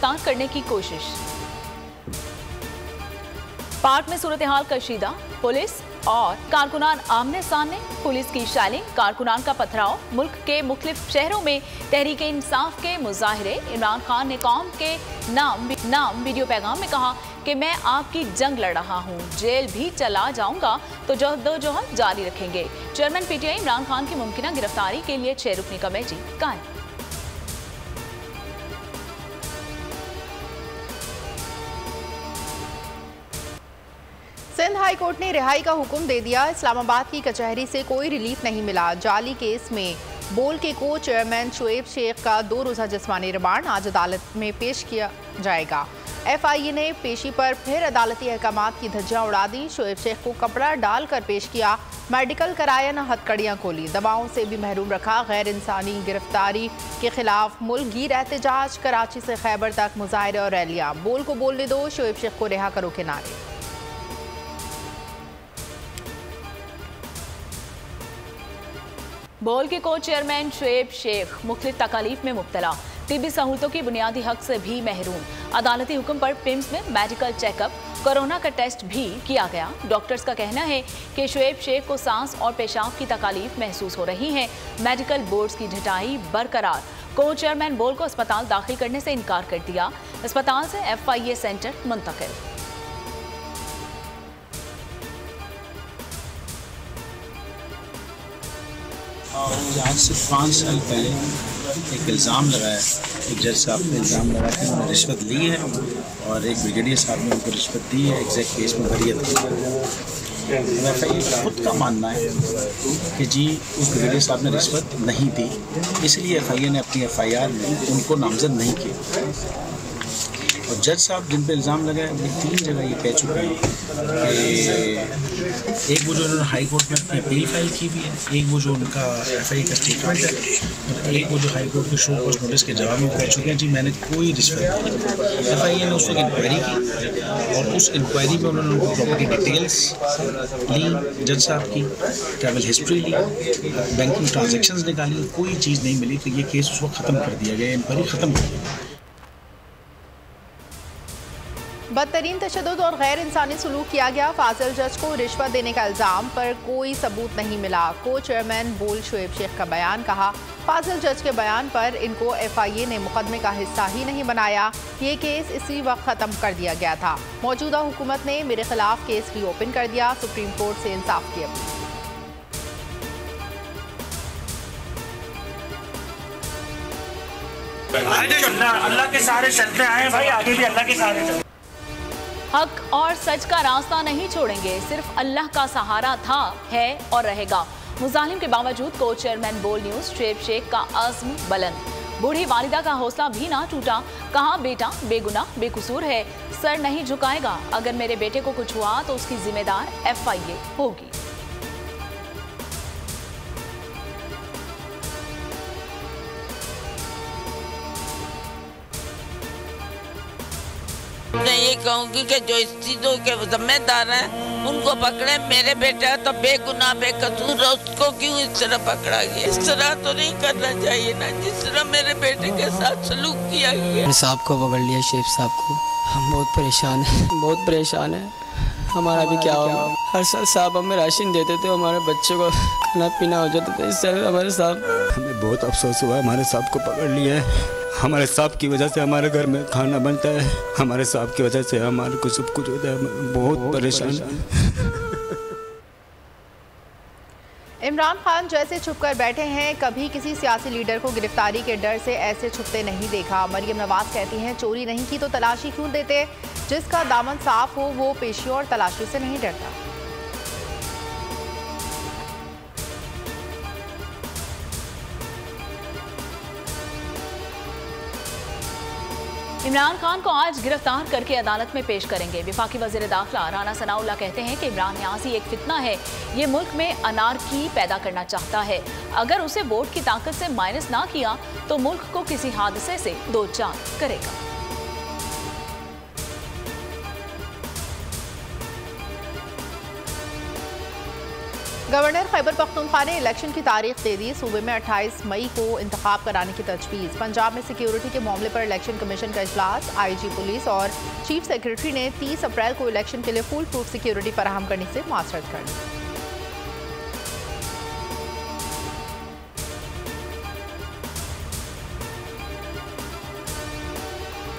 गिरफ्तार करने की कोशिश। पार्क में सूरत हाल कशीदा, पुलिस और कारकुनान आमने सामने, पुलिस की शैलिंग, कारकुनान का पथराव। मुल्क के मुख्तलिफ शहरों में तहरीके इंसाफ के मुजाहरे। इमरान खान ने कौम के नाम वीडियो पैगाम में कहा कि मैं आपकी जंग लड़ रहा हूं, जेल भी चला जाऊंगा तो जद्दोजहद जारी रखेंगे। चेयरमैन पीटीआई इमरान खान की मुमकिना गिरफ्तारी के लिए 6 रुकनी कमेटी कायम। सिंध हाई कोर्ट ने रिहाई का हुक्म दे दिया। इस्लामाबाद की कचहरी से कोई रिलीफ नहीं मिला। जाली केस में बोल के को चेयरमैन शुएब शेख का 2 रोज़ा जिस्मानी रिमांड आज अदालत में पेश किया जाएगा। FIA ने पेशी पर फिर अदालती अहकामात की धज्जियां उड़ा दी। शुएब शेख को कपड़ा डालकर पेश किया, मेडिकल कराया न हथकड़ियां खोली, दवाओं से भी महरूम रखा। गैर इंसानी गिरफ्तारी के खिलाफ मुल्क गिर एहतजाज, कराची से खैबर तक मुजाहरे और रैलियां। बोल को बोलने दो, शुएब शेख को रिहा करो के नारे। बोल के को चेयरमैन शुएब शेख मुख्तलिफ तकालीफ में मुब्तला, तिब्बी सहूलतों की बुनियादी हक से भी महरूम। अदालती हुक्म पर पिम्स में मेडिकल चेकअप, कोरोना का टेस्ट भी किया गया। डॉक्टर्स का कहना है कि शुएब शेख को सांस और पेशाब की तकालीफ महसूस हो रही हैं। मेडिकल बोर्ड्स की ढिठाई बरकरार। को चेयरमैन बोल को अस्पताल दाखिल करने से इनकार कर दिया। अस्पताल से FIA सेंटर मुंतकिल। आज से 5 साल पहले एक इल्ज़ाम लगाया, एक जज साहब ने इल्ज़ाम लगाया कि उन्होंने रिश्वत ली है और एक ब्रिगेडियर साहब ने उनको रिश्वत दी है एग्जैक्ट केस में बरियत की। FIA खुद का मानना है कि जी उस ब्रिगेडियर साहब ने रिश्वत नहीं दी, इसलिए FIA ने अपनी FIR में उनको नामजद नहीं किया। और जज साहब जिन पे इल्ज़ाम लगाया वो 3 जगह ये कह चुके हैं कि एक वो जो उन्होंने हाई कोर्ट में अपनी अपील फाइल की हुई है, एक वो जो उनका FIA का स्टेटमेंट है, और एक वो जो हाई कोर्ट के शो कॉज नोटिस के जवाब में कह चुके हैं जी मैंने कोई रिश्वत नहीं। FIA ने उस वक्त इंक्वायरी की और उस इंक्वायरी में उन्होंने उनको प्रॉपर्टी डिटेल्स ली, जज साहब की ट्रैवल हिस्ट्री ली, बैंकिंग ट्रांजेक्शन्स निकाली, कोई चीज़ नहीं मिली। तो ये केस उस वक्त ख़त्म कर दिया गया, इंक्वायरी ख़त्म कर दी गई। बदतरीन तशद्दुद और गैर इंसानी सलूक किया गया। फाजिल जज को रिश्वत देने का इल्ज़ाम पर कोई सबूत नहीं मिला। को चेयरमैन बोल शुएब शेख का बयान, कहा फाजिल जज के बयान पर इनको FIA ने मुकदमे का हिस्सा ही नहीं बनाया, ये केस इसी वक्त ख़त्म कर दिया गया था। मौजूदा हुकूमत ने मेरे खिलाफ केस रीओपन कर दिया। सुप्रीम कोर्ट से इंसाफ की अपील। अल्लाह के सहारे चलते आए भाई, आगे भी अल्लाह के सहारे चलते। हक और सच का रास्ता नहीं छोड़ेंगे, सिर्फ अल्लाह का सहारा था, है और रहेगा। मुजालिम के बावजूद को चेयरमैन बोल न्यूज शुएब शेख का अज़्म बुलंद। बूढ़ी वालिदा का हौसला भी ना टूटा, कहा बेटा बेगुनाह बेकसूर है, सर नहीं झुकाएगा। अगर मेरे बेटे को कुछ हुआ तो उसकी जिम्मेदार FIA होगी। मैं ये कहूँगी कि जो इस चीज़ों के जिम्मेदार हैं उनको पकड़े। मेरे बेटा तो बेगुनाह बेकसूर है, उसको क्यों इस तरह पकड़ा गया? इस तरह तो नहीं करना चाहिए ना, जिस तरह मेरे बेटे के साथ सलूक किया गया। साहब को पकड़ लिया, शेख साहब को। हम बहुत परेशान हैं, बहुत परेशान हैं। हमारा भी क्या होगा? हर साल साहब हमें राशन देते थे, हमारे बच्चों को खाना पीना हो जाता था। इस तरह हमारे साहब, हमें बहुत अफसोस हुआ, हमारे साहब को पकड़ लिया है। हमारे साहब की वजह से हमारे घर में खाना बनता है, हमारे साहब की वजह से हमारे को सब कुछ होता है। बहुत परेशान है। इमरान खान जैसे छुपकर बैठे हैं, कभी किसी सियासी लीडर को गिरफ्तारी के डर से ऐसे छुपते नहीं देखा। मरियम नवाज कहती हैं चोरी नहीं की तो तलाशी क्यों देते? जिसका दामन साफ हो वो पेशी और तलाशी से नहीं डरता। इमरान खान को आज गिरफ्तार करके अदालत में पेश करेंगे। वफाकी वज़ीर दाखिला राना सनाउल्लाह कहते हैं कि इमरान न्यासी एक फितना है, ये मुल्क में अनारकी पैदा करना चाहता है। अगर उसे वोट की ताकत से माइनस ना किया तो मुल्क को किसी हादसे से दो चार करेगा। गवर्नर खैबर पख्तूनख्वा ने इलेक्शन की तारीख दे दी। सूबे में 28 मई को इंतखाब कराने की तजवीज़। पंजाब में सिक्योरिटी के मामले पर इलेक्शन कमीशन का इजलास। IG पुलिस और चीफ सेक्रेटरी ने 30 अप्रैल को इलेक्शन के लिए फुल प्रूफ सिक्योरिटी फराहम करने से मुआसरत कर ली।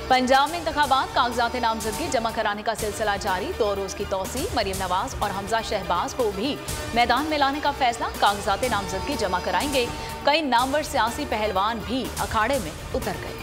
पंजाब में इंतखाबात कागजात नामजदगी जमा कराने का सिलसिला जारी। 2 रोज की तौसी। मरियम नवाज और हमजा शहबाज को भी मैदान में लाने का फैसला। कागजात नामजदगी जमा कराएंगे। कई नामवर सियासी पहलवान भी अखाड़े में उतर गए।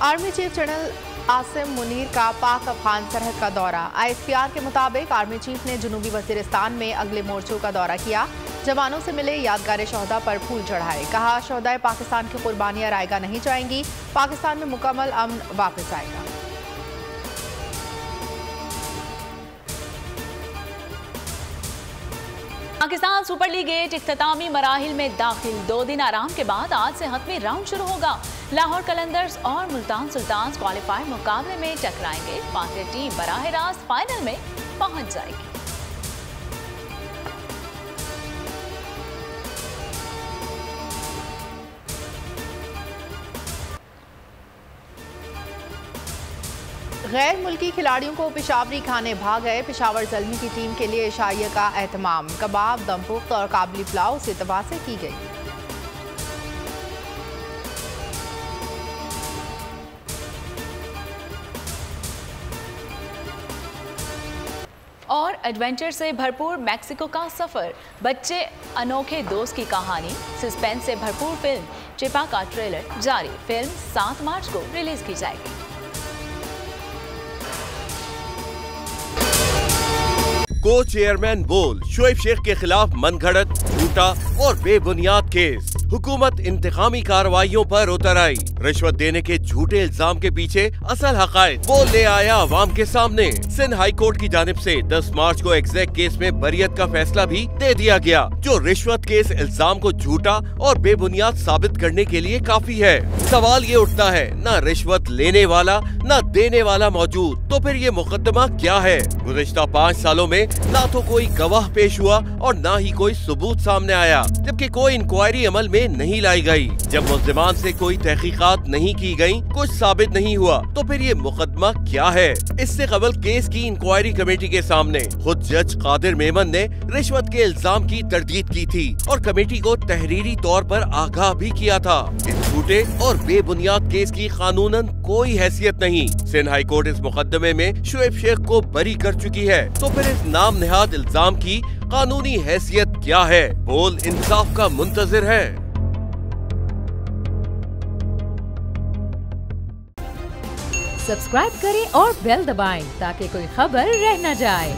Army chief general Asim Munir का पाक अफगान सरहद का दौरा। ISPR के मुताबिक आर्मी चीफ ने जनूबी वजीरिस्तान में अगले मोर्चों का दौरा किया। जवानों से मिले, यादगार शहदा पर फूल चढ़ाए। कहा शहदाए पाकिस्तान की कुर्बानियां रायगा नहीं जाएंगी। पाकिस्तान में मुकम्मल अमन वापस आएगा। पाकिस्तान सुपर लीग 8 इख्तितामी मराहिल में दाखिल। 2 दिन आराम के बाद आज से हतमी राउंड शुरू होगा। लाहौर कलंदर्स और मुल्तान सुल्तान्स क्वालिफायर मुकाबले में टकराएंगे। फातिह टीम बराह रास्त फाइनल में पहुंच जाएगी। गैर मुल्की खिलाड़ियों को पेशावरी खाने भाग गए। पेशावर ज़ल्मी की टीम के लिए इशाइया का एहतमाम। कबाब, दमपुख्त और काबली पुलाव से तबासे की गई। और एडवेंचर से भरपूर मैक्सिको का सफर। बच्चे अनोखे दोस्त की कहानी। सस्पेंस से भरपूर फिल्म चिपा का ट्रेलर जारी। फिल्म 7 मार्च को रिलीज की जाएगी। को चेयरमैन बोल शोएब शेख के खिलाफ मनगढ़ंत, झूठा और बेबुनियाद केस। हुकूमत इंतकामी कार्रवाइयों पर उतर आई। रिश्वत देने के झूठे इल्जाम के पीछे असल हकायक वो ले आया अवाम के सामने। सिंध हाई कोर्ट की जानिब से 10 मार्च को एग्जैक्ट केस में बरियत का फैसला भी दे दिया गया, जो रिश्वत के इस इल्जाम को झूठा और बेबुनियाद साबित करने के लिए काफी है। सवाल ये उठता है, न रिश्वत लेने वाला न देने वाला मौजूद, तो फिर ये मुकदमा क्या है? गुज़िश्ता 5 सालों में ना तो कोई गवाह पेश हुआ और ना ही कोई सबूत सामने आया, जबकि कोई इंक्वायरी अमल में नहीं लाई गई। जब मुल्जिमान से कोई तहकीकात नहीं की गई, कुछ साबित नहीं हुआ, तो फिर ये मुकदमा क्या है? इससे कबल केस की इंक्वायरी कमेटी के सामने खुद जज कादिर मेमन ने रिश्वत के इल्जाम की तरदीद की थी और कमेटी को तहरीरी तौर पर आगाह भी किया था। इस झूठे और बेबुनियाद केस की कानूनन कोई हैसियत नहीं। सिंध हाई कोर्ट इस मुकदमे में शोएब शेख को बरी कर चुकी है, तो फिर इस नाम नेहाद इल्जाम की कानूनी हैसियत क्या है? बोल इंसाफ का मुंतजिर है। सब्सक्राइब करें और बेल दबाएं ताकि कोई खबर रह न जाए।